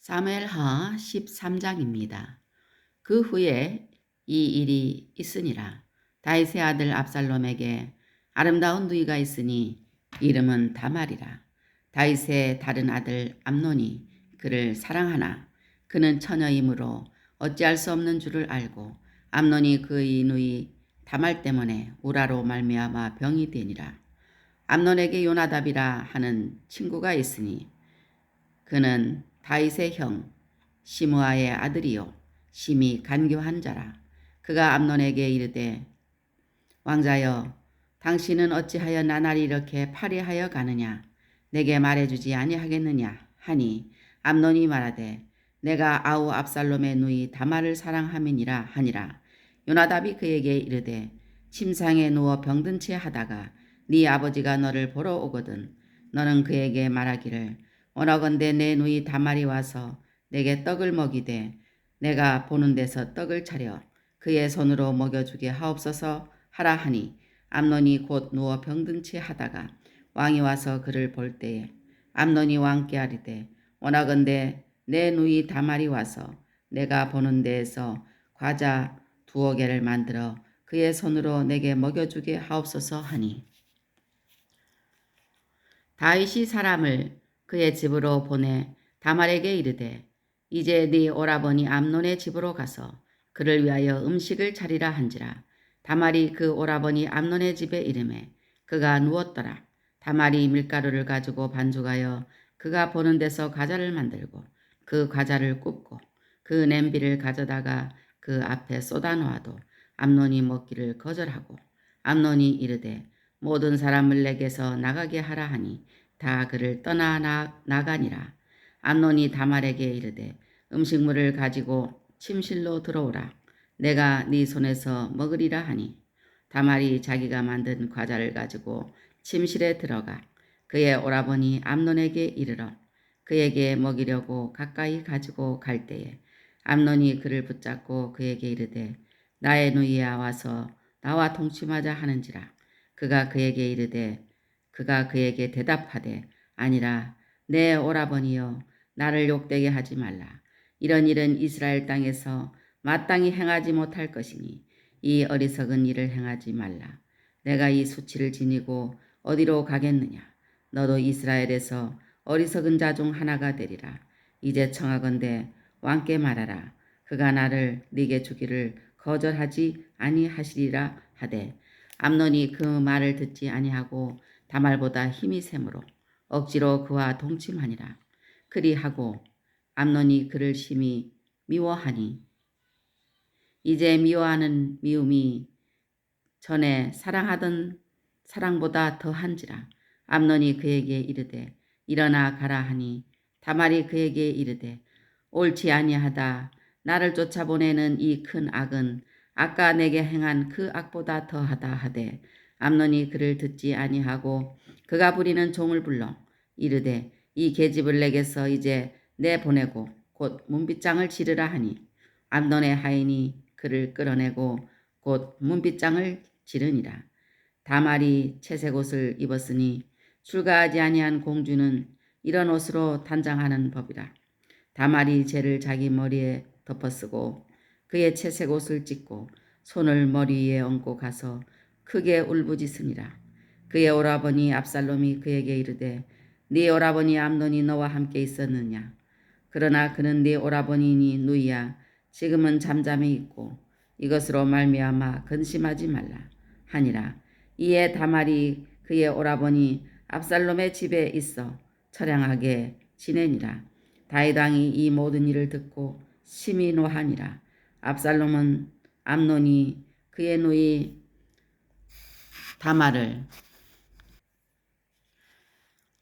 사무엘하 13장입니다. 그 후에 이 일이 있으니라. 다윗의 아들 압살롬에게 아름다운 누이가 있으니 이름은 다말이라. 다윗의 다른 아들 암논이 그를 사랑하나 그는 처녀이므로 어찌할 수 없는 줄을 알고 암논이 그의 누이 다말 때문에 우라로 말미암아 병이 되니라. 암논에게 요나답이라 하는 친구가 있으니 그는 다윗의 형 시므아의 아들이요 심히 간교한 자라. 그가 암논에게 이르되 왕자여 당신은 어찌하여 나날이 이렇게 파리하여 가느냐 내게 말해주지 아니하겠느냐 하니 암논이 말하되 내가 아우 압살롬의 누이 다말을 사랑함이니라 하니라. 요나답이 그에게 이르되 침상에 누워 병든 채 하다가 네 아버지가 너를 보러 오거든 너는 그에게 말하기를 원하건대 내 누이 다말이 와서 내게 떡을 먹이되 내가 보는 데서 떡을 차려 그의 손으로 먹여주게 하옵소서 하라 하니 암논이 곧 누워 병든 채 하다가 왕이 와서 그를 볼 때에 암논이 왕께 아뢰되 원하건대 내 누이 다말이 와서 내가 보는 데에서 과자 2개를 만들어 그의 손으로 내게 먹여주게 하옵소서 하니 다윗이 사람을 그의 집으로 보내 다말에게 이르되 이제 네 오라버니 암논의 집으로 가서 그를 위하여 음식을 차리라 한지라. 다말이 그 오라버니 암논의 집에 이르매 그가 누웠더라. 다말이 밀가루를 가지고 반죽하여 그가 보는 데서 과자를 만들고 그 과자를 굽고 그 냄비를 가져다가 그 앞에 쏟아 놓아도 암논이 먹기를 거절하고 암논이 이르되 모든 사람을 내게서 나가게 하라 하니 다 그를 떠나 나가니라. 암논이 다말에게 이르되 음식물을 가지고 침실로 들어오라. 내가 네 손에서 먹으리라 하니 다말이 자기가 만든 과자를 가지고 침실에 들어가 그의 오라버니 암논에게 이르러 그에게 먹이려고 가까이 가지고 갈 때에 암논이 그를 붙잡고 그에게 이르되 나의 누이야 와서 나와 동침하자 하는지라. 그가 그에게 대답하되 아니라 내 오라버니여 나를 욕되게 하지 말라. 이런 일은 이스라엘 땅에서 마땅히 행하지 못할 것이니 이 어리석은 일을 행하지 말라. 내가 이 수치를 지니고 어디로 가겠느냐. 너도 이스라엘에서 어리석은 자 중 하나가 되리라. 이제 청하건대 왕께 말하라. 그가 나를 네게 주기를 거절하지 아니하시리라 하되 암논이 그 말을 듣지 아니하고 다말보다 힘이 세므로 억지로 그와 동침하니라. 그리하고 암논이 그를 심히 미워하니 이제 미워하는 미움이 전에 사랑하던 사랑보다 더한지라. 암논이 그에게 이르되 일어나 가라 하니 다말이 그에게 이르되 옳지 아니하다. 나를 쫓아보내는 이 큰 악은 아까 내게 행한 그 악보다 더하다 하되 암논이 그를 듣지 아니하고 그가 부리는 종을 불러 이르되 이 계집을 내게서 이제 내보내고 곧 문빗장을 지르라 하니 암논의 하인이 그를 끌어내고 곧 문빗장을 지르니라. 다말이 채색 옷을 입었으니 출가하지 아니한 공주는 이런 옷으로 단장하는 법이라. 다말이 재를 자기 머리에 덮어쓰고 그의 채색 옷을 찢고 손을 머리 위에 얹고 가서 크게 울부짖으니라. 그의 오라버니 압살롬이 그에게 이르되 네 오라버니 암논이 너와 함께 있었느냐. 그러나 그는 네 오라버니니 누이야. 지금은 잠잠히 있고 이것으로 말미암아 근심하지 말라 하니라. 이에 다말이 그의 오라버니 압살롬의 집에 있어 처량하게 지내니라. 다윗 왕이 이 모든 일을 듣고 심히 노하니라. 압살롬은 암논이 그의 누이 다말을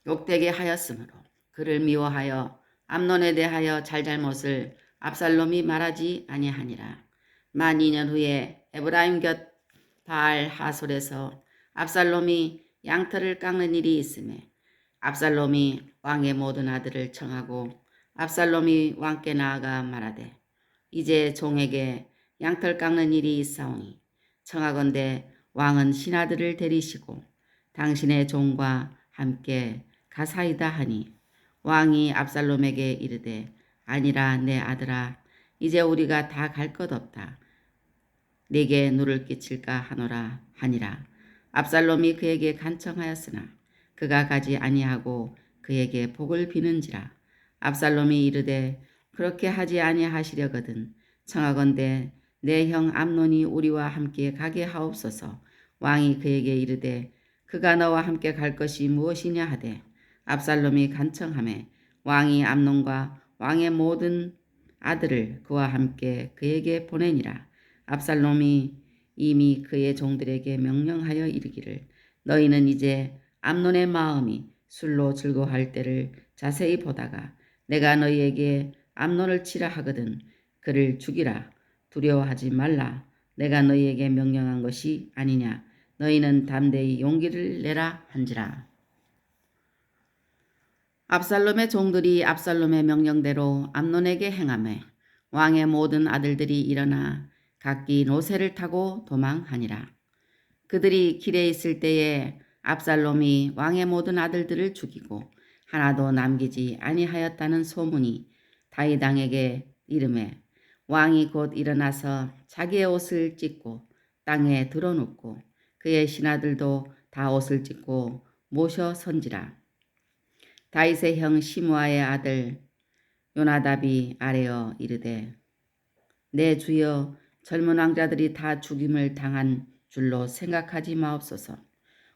욕되게 하였으므로 그를 미워하여 암논에 대하여 잘잘못을 압살롬이 말하지 아니하니라. 만 2년 후에 에브라임 곁 바알 하솔에서 압살롬이 양털을 깎는 일이 있음에 압살롬이 왕의 모든 아들을 청하고 압살롬이 왕께 나아가 말하되 이제 종에게 양털 깎는 일이 있사오니 청하건대 왕은 신하들을 데리시고 당신의 종과 함께 가사이다 하니 왕이 압살롬에게 이르되 아니라 내 아들아 이제 우리가 다 갈 것 없다. 네게 누를 끼칠까 하노라 하니라. 압살롬이 그에게 간청하였으나 그가 가지 아니하고 그에게 복을 비는지라. 압살롬이 이르되 그렇게 하지 아니하시려거든 청하건대 내 형 암논이 우리와 함께 가게 하옵소서. 왕이 그에게 이르되 그가 너와 함께 갈 것이 무엇이냐 하되 압살롬이 간청하매 왕이 암논과 왕의 모든 아들을 그와 함께 그에게 보내니라. 압살롬이 이미 그의 종들에게 명령하여 이르기를 너희는 이제 암논의 마음이 술로 즐거워할 때를 자세히 보다가 내가 너희에게 암논을 치라 하거든 그를 죽이라. 두려워하지 말라. 내가 너희에게 명령한 것이 아니냐. 너희는 담대히 용기를 내라 한지라. 압살롬의 종들이 압살롬의 명령대로 암논에게 행하매 왕의 모든 아들들이 일어나 각기 노새를 타고 도망하니라. 그들이 길에 있을 때에 압살롬이 왕의 모든 아들들을 죽이고 하나도 남기지 아니하였다는 소문이 다윗 왕에게 이르매 왕이 곧 일어나서 자기의 옷을 찢고 땅에 드러눕고 그의 신하들도 다 옷을 찢고 모셔 선지라. 다윗의 형 시므아의 아들 요나답이 아뢰어 이르되 내 주여 젊은 왕자들이 다 죽임을 당한 줄로 생각하지 마옵소서.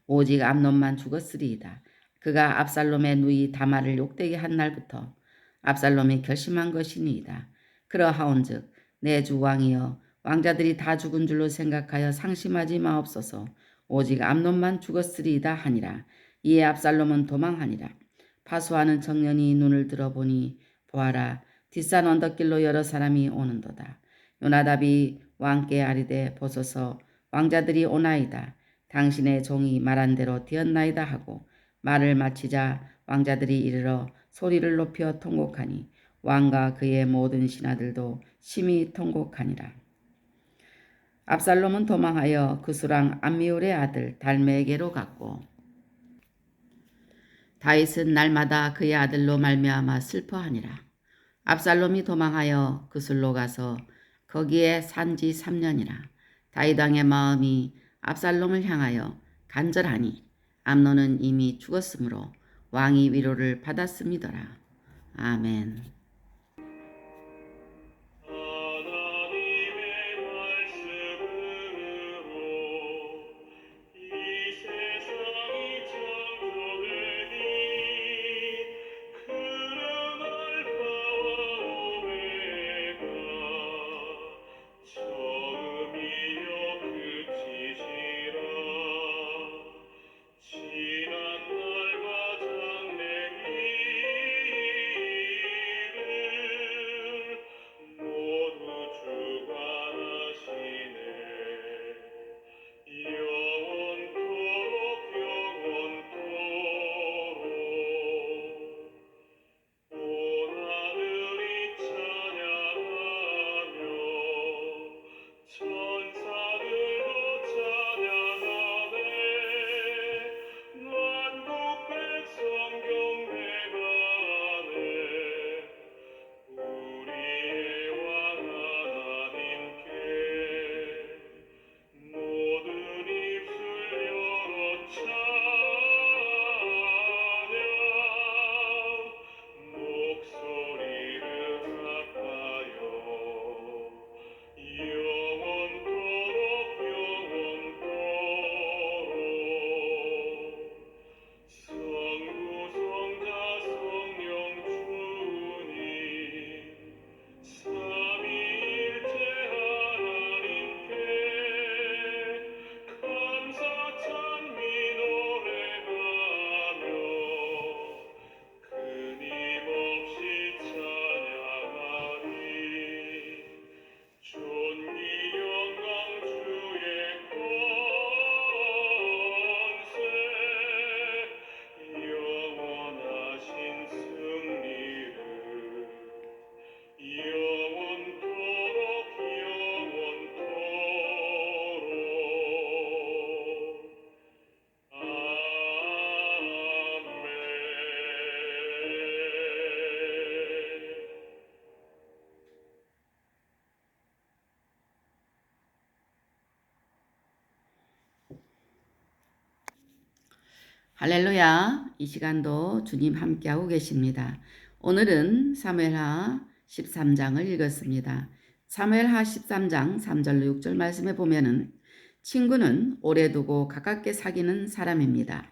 오직 암논만 죽었으리이다. 그가 압살롬의 누이 다말을 욕되게 한 날부터 압살롬이 결심한 것이니이다. 그러하온즉 내 주 왕이여 왕자들이 다 죽은 줄로 생각하여 상심하지 마옵소서. 오직 암논만 죽었으리이다 하니라. 이에 압살롬은 도망하니라. 파수하는 청년이 눈을 들어보니 보아라 뒷산 언덕길로 여러 사람이 오는도다. 요나답이 왕께 아뢰되 보소서 왕자들이 오나이다. 당신의 종이 말한 대로 되었나이다 하고 말을 마치자 왕자들이 이르러 소리를 높여 통곡하니 왕과 그의 모든 신하들도 심히 통곡하니라. 압살롬은 도망하여 그수랑 암미울의 아들 달메에게로 갔고 다윗은 날마다 그의 아들로 말미암아 슬퍼하니라. 압살롬이 도망하여 그술로 가서 거기에 산지 3년이라. 다윗 왕의 마음이 압살롬을 향하여 간절하니 암논은 이미 죽었으므로 왕이 위로를 받았음이더라. 아멘. 할렐루야. 이 시간도 주님 함께하고 계십니다. 오늘은 사무엘하 13장을 읽었습니다. 사무엘하 13장 3절로 6절 말씀에 보면은 친구는 오래 두고 가깝게 사귀는 사람입니다.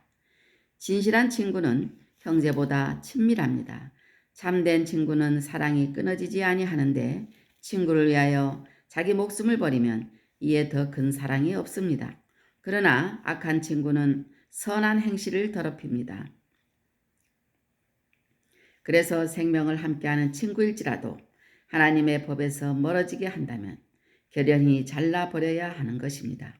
진실한 친구는 형제보다 친밀합니다. 참된 친구는 사랑이 끊어지지 아니하는데 친구를 위하여 자기 목숨을 버리면 이에 더 큰 사랑이 없습니다. 그러나 악한 친구는 선한 행실을 더럽힙니다. 그래서 생명을 함께하는 친구일지라도 하나님의 법에서 멀어지게 한다면 결연히 잘라버려야 하는 것입니다.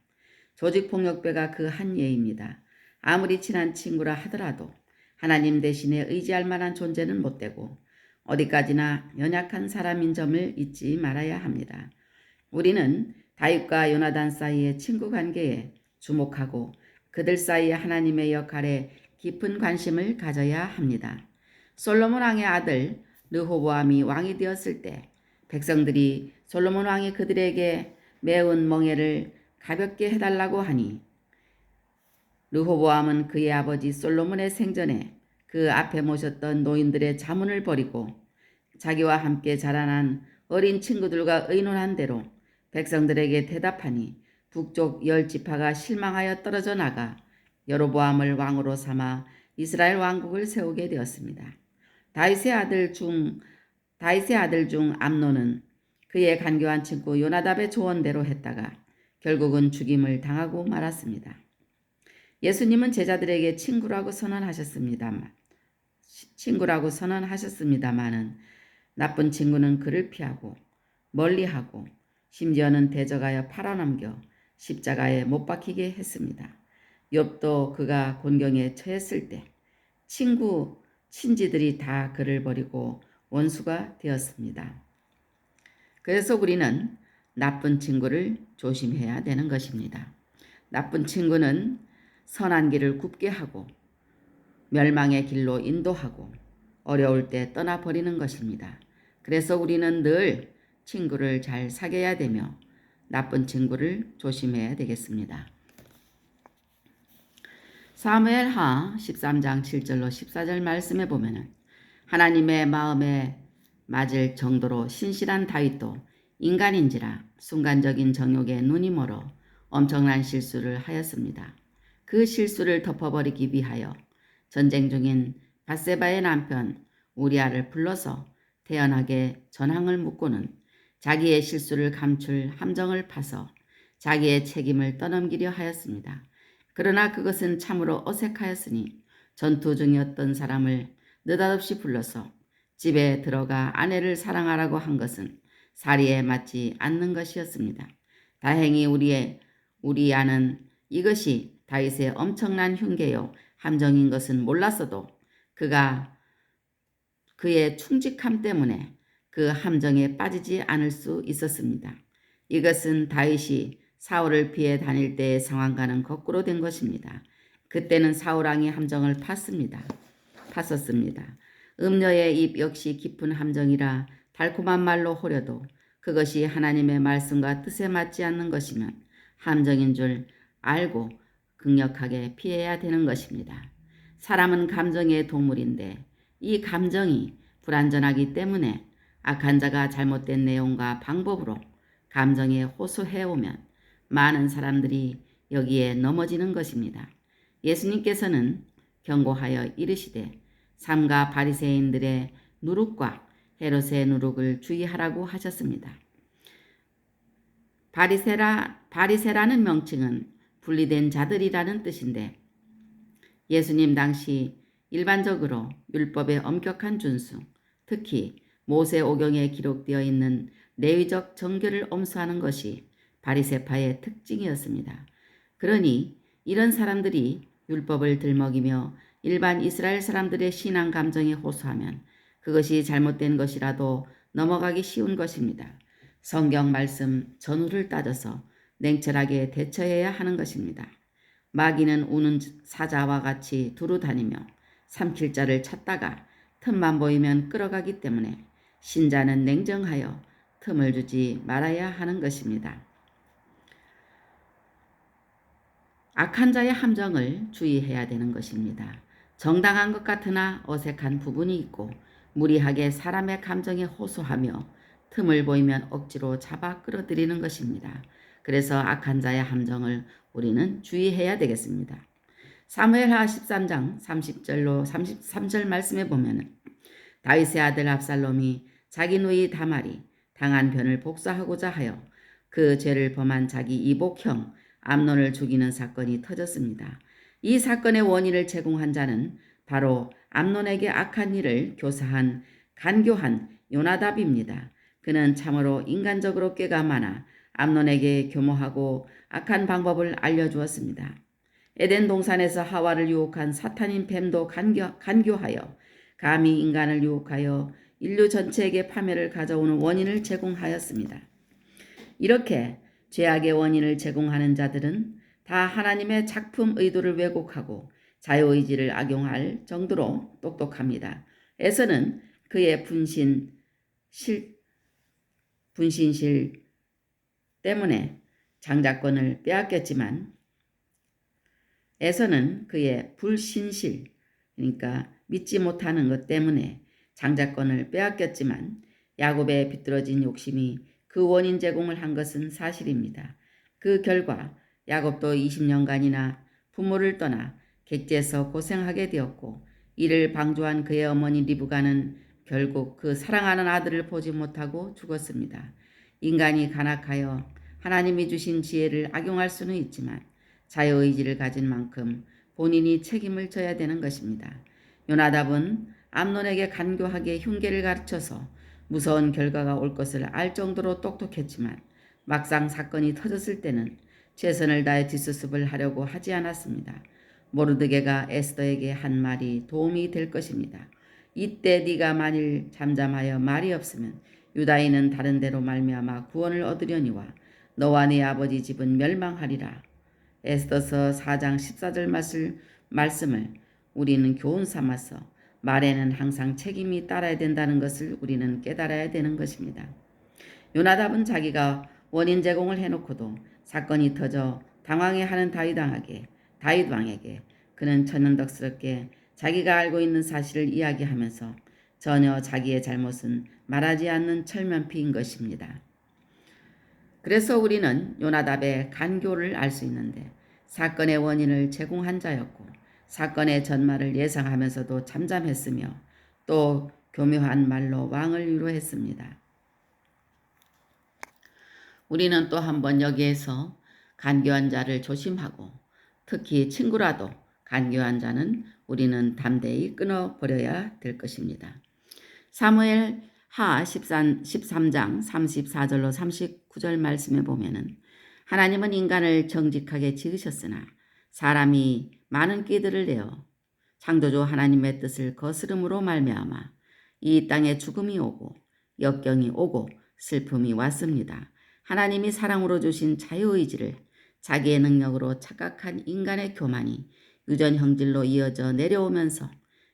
조직폭력배가 그 한 예입니다. 아무리 친한 친구라 하더라도 하나님 대신에 의지할 만한 존재는 못되고 어디까지나 연약한 사람인 점을 잊지 말아야 합니다. 우리는 다윗과 요나단 사이의 친구 관계에 주목하고 그들 사이의 하나님의 역할에 깊은 관심을 가져야 합니다. 솔로몬 왕의 아들 르호보암이 왕이 되었을 때 백성들이 솔로몬 왕이 그들에게 매운 멍에를 가볍게 해달라고 하니 르호보암은 그의 아버지 솔로몬의 생전에 그 앞에 모셨던 노인들의 자문을 버리고 자기와 함께 자라난 어린 친구들과 의논한 대로 백성들에게 대답하니 북쪽 10지파가 실망하여 떨어져 나가 여로보암을 왕으로 삼아 이스라엘 왕국을 세우게 되었습니다. 다윗의 아들 중 암논은 그의 간교한 친구 요나답의 조언대로 했다가 결국은 죽임을 당하고 말았습니다. 예수님은 제자들에게 친구라고 선언하셨습니다마는 나쁜 친구는 그를 피하고 멀리하고 심지어는 대적하여 팔아넘겨 십자가에 못 박히게 했습니다. 욥도 그가 곤경에 처했을 때 친지들이 다 그를 버리고 원수가 되었습니다. 그래서 우리는 나쁜 친구를 조심해야 되는 것입니다. 나쁜 친구는 선한 길을 굽게 하고 멸망의 길로 인도하고 어려울 때 떠나버리는 것입니다. 그래서 우리는 늘 친구를 잘 사귀어야 되며 나쁜 친구를 조심해야 되겠습니다. 사무엘하 13장 7절로 14절 말씀에 보면은 하나님의 마음에 맞을 정도로 신실한 다윗도 인간인지라 순간적인 정욕에 눈이 멀어 엄청난 실수를 하였습니다. 그 실수를 덮어버리기 위하여 전쟁 중인 밧세바의 남편 우리아를 불러서 태연하게 전황을 묻고는 자기의 실수를 감출 함정을 파서 자기의 책임을 떠넘기려 하였습니다. 그러나 그것은 참으로 어색하였으니 전투 중이었던 사람을 느닷없이 불러서 집에 들어가 아내를 사랑하라고 한 것은 사리에 맞지 않는 것이었습니다. 다행히 우리아는 이것이 다윗의 엄청난 흉계요 함정인 것은 몰랐어도 그가 그의 충직함 때문에 그 함정에 빠지지 않을 수 있었습니다. 이것은 다윗이 사울을 피해 다닐 때의 상황과는 거꾸로 된 것입니다. 그때는 사울왕이 함정을 팠었습니다. 음녀의 입 역시 깊은 함정이라 달콤한 말로 호려도 그것이 하나님의 말씀과 뜻에 맞지 않는 것이면 함정인 줄 알고 극력하게 피해야 되는 것입니다. 사람은 감정의 동물인데 이 감정이 불완전하기 때문에 악한 자가 잘못된 내용과 방법으로 감정에 호소해오면 많은 사람들이 여기에 넘어지는 것입니다. 예수님께서는 경고하여 이르시되 삼가 바리새인들의 누룩과 헤롯의 누룩을 주의하라고 하셨습니다. 바리새라는 명칭은 분리된 자들이라는 뜻인데 예수님 당시 일반적으로 율법의 엄격한 준수, 특히 모세오경에 기록되어 있는 레위적 정결을 엄수하는 것이 바리새파의 특징이었습니다. 그러니 이런 사람들이 율법을 들먹이며 일반 이스라엘 사람들의 신앙 감정에 호소하면 그것이 잘못된 것이라도 넘어가기 쉬운 것입니다. 성경 말씀 전후를 따져서 냉철하게 대처해야 하는 것입니다. 마귀는 우는 사자와 같이 두루 다니며 삼킬 자를 찾다가 틈만 보이면 끌어가기 때문에 신자는 냉정하여 틈을 주지 말아야 하는 것입니다. 악한 자의 함정을 주의해야 되는 것입니다. 정당한 것 같으나 어색한 부분이 있고 무리하게 사람의 감정에 호소하며 틈을 보이면 억지로 잡아 끌어들이는 것입니다. 그래서 악한 자의 함정을 우리는 주의해야 되겠습니다. 사무엘하 13장 30절로 33절 말씀에 보면 다윗의 아들 압살롬이 자기 누이 다말이 당한 변을 복수하고자 하여 그 죄를 범한 자기 이복형 암논을 죽이는 사건이 터졌습니다. 이 사건의 원인을 제공한 자는 바로 암논에게 악한 일을 교사한 간교한 요나답입니다. 그는 참으로 인간적으로 꾀가 많아 암논에게 교모하고 악한 방법을 알려주었습니다. 에덴 동산에서 하와를 유혹한 사탄인 뱀도 간교하여 감히 인간을 유혹하여 인류 전체에게 파멸을 가져오는 원인을 제공하였습니다. 이렇게 죄악의 원인을 제공하는 자들은 다 하나님의 작품 의도를 왜곡하고 자유의지를 악용할 정도로 똑똑합니다. 에서는 그의 분신실 때문에 장자권을 빼앗겼지만 에서는 그의 불신실, 그러니까 믿지 못하는 것 때문에 장자권을 빼앗겼지만 야곱의 비뚤어진 욕심이 그 원인 제공을 한 것은 사실입니다. 그 결과 야곱도 20년간이나 부모를 떠나 객지에서 고생하게 되었고 이를 방조한 그의 어머니 리브가는 결국 그 사랑하는 아들을 보지 못하고 죽었습니다. 인간이 간악하여 하나님이 주신 지혜를 악용할 수는 있지만 자유의지를 가진 만큼 본인이 책임을 져야 되는 것입니다. 요나답은 암논에게 간교하게 흉계를 가르쳐서 무서운 결과가 올 것을 알 정도로 똑똑했지만 막상 사건이 터졌을 때는 최선을 다해 뒷수습을 하려고 하지 않았습니다. 모르드게가 에스더에게 한 말이 도움이 될 것입니다. 이때 네가 만일 잠잠하여 말이 없으면 유다인은 다른 데로 말미암아 구원을 얻으려니와 너와 네 아버지 집은 멸망하리라. 에스더서 4장 14절 말씀을 우리는 교훈 삼아서 말에는 항상 책임이 따라야 된다는 것을 우리는 깨달아야 되는 것입니다. 요나답은 자기가 원인 제공을 해놓고도 사건이 터져 당황해하는 다윗 왕에게 그는 천연덕스럽게 자기가 알고 있는 사실을 이야기하면서 전혀 자기의 잘못은 말하지 않는 철면피인 것입니다. 그래서 우리는 요나답의 간교를 알 수 있는데 사건의 원인을 제공한 자였고 사건의 전말을 예상하면서도 잠잠했으며 또 교묘한 말로 왕을 위로했습니다. 우리는 또 한번 여기에서 간교한 자를 조심하고 특히 친구라도 간교한 자는 우리는 담대히 끊어버려야 될 것입니다. 사무엘 하 13장 34절로 39절 말씀에 보면은 하나님은 인간을 정직하게 지으셨으나 사람이 많은 끼들을 내어 창조주 하나님의 뜻을 거스름으로 말미암아 이 땅에 죽음이 오고 역경이 오고 슬픔이 왔습니다. 하나님이 사랑으로 주신 자유의지를 자기의 능력으로 착각한 인간의 교만이 유전 형질로 이어져 내려오면서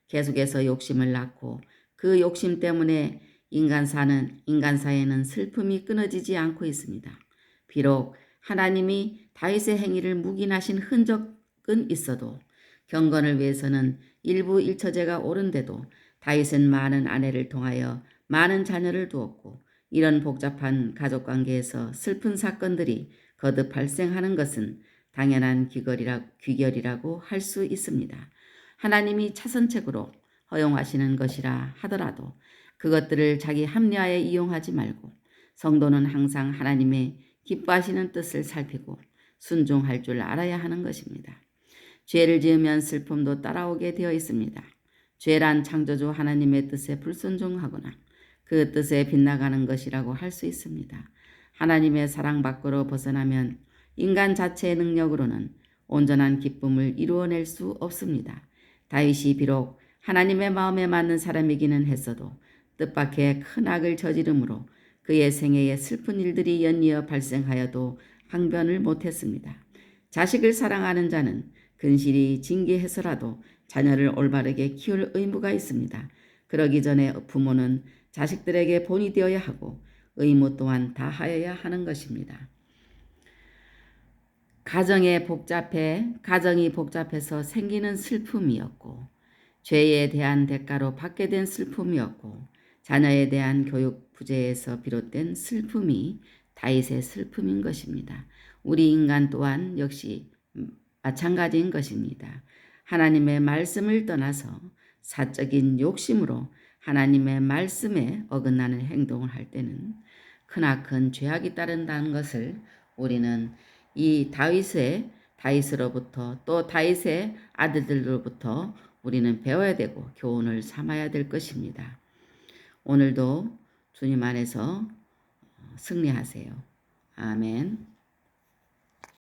계속해서 욕심을 낳고 그 욕심 때문에 인간사에는 슬픔이 끊어지지 않고 있습니다. 비록 하나님이 다윗의 행위를 묵인하신 흔적은 있어도 경건을 위해서는 일부 일처제가 옳은데도 다윗은 많은 아내를 통하여 많은 자녀를 두었고 이런 복잡한 가족관계에서 슬픈 사건들이 거듭 발생하는 것은 당연한 귀결이라고 할 수 있습니다. 하나님이 차선책으로 허용하시는 것이라 하더라도 그것들을 자기 합리화에 이용하지 말고 성도는 항상 하나님의 기뻐하시는 뜻을 살피고 순종할 줄 알아야 하는 것입니다. 죄를 지으면 슬픔도 따라오게 되어 있습니다. 죄란 창조주 하나님의 뜻에 불순종하거나 그 뜻에 빗나가는 것이라고 할 수 있습니다. 하나님의 사랑 밖으로 벗어나면 인간 자체의 능력으로는 온전한 기쁨을 이루어낼 수 없습니다. 다윗이 비록 하나님의 마음에 맞는 사람이기는 했어도 뜻밖의 큰 악을 저지름으로 그의 생애에 슬픈 일들이 연이어 발생하여도 항변을 못했습니다. 자식을 사랑하는 자는 근실이 징계해서라도 자녀를 올바르게 키울 의무가 있습니다. 그러기 전에 부모는 자식들에게 본이 되어야 하고 의무 또한 다하여야 하는 것입니다. 가정이 복잡해서 생기는 슬픔이었고, 죄에 대한 대가로 받게 된 슬픔이었고, 자녀에 대한 교육 부재에서 비롯된 슬픔이 다윗의 슬픔인 것입니다. 우리 인간 또한 역시 마찬가지인 것입니다. 하나님의 말씀을 떠나서 사적인 욕심으로 하나님의 말씀에 어긋나는 행동을 할 때는 크나큰 죄악이 따른다는 것을 우리는 이 다윗으로부터 또 다윗의 아들들로부터 우리는 배워야 되고 교훈을 삼아야 될 것입니다. 오늘도 주님 안에서 승리하세요. 아멘.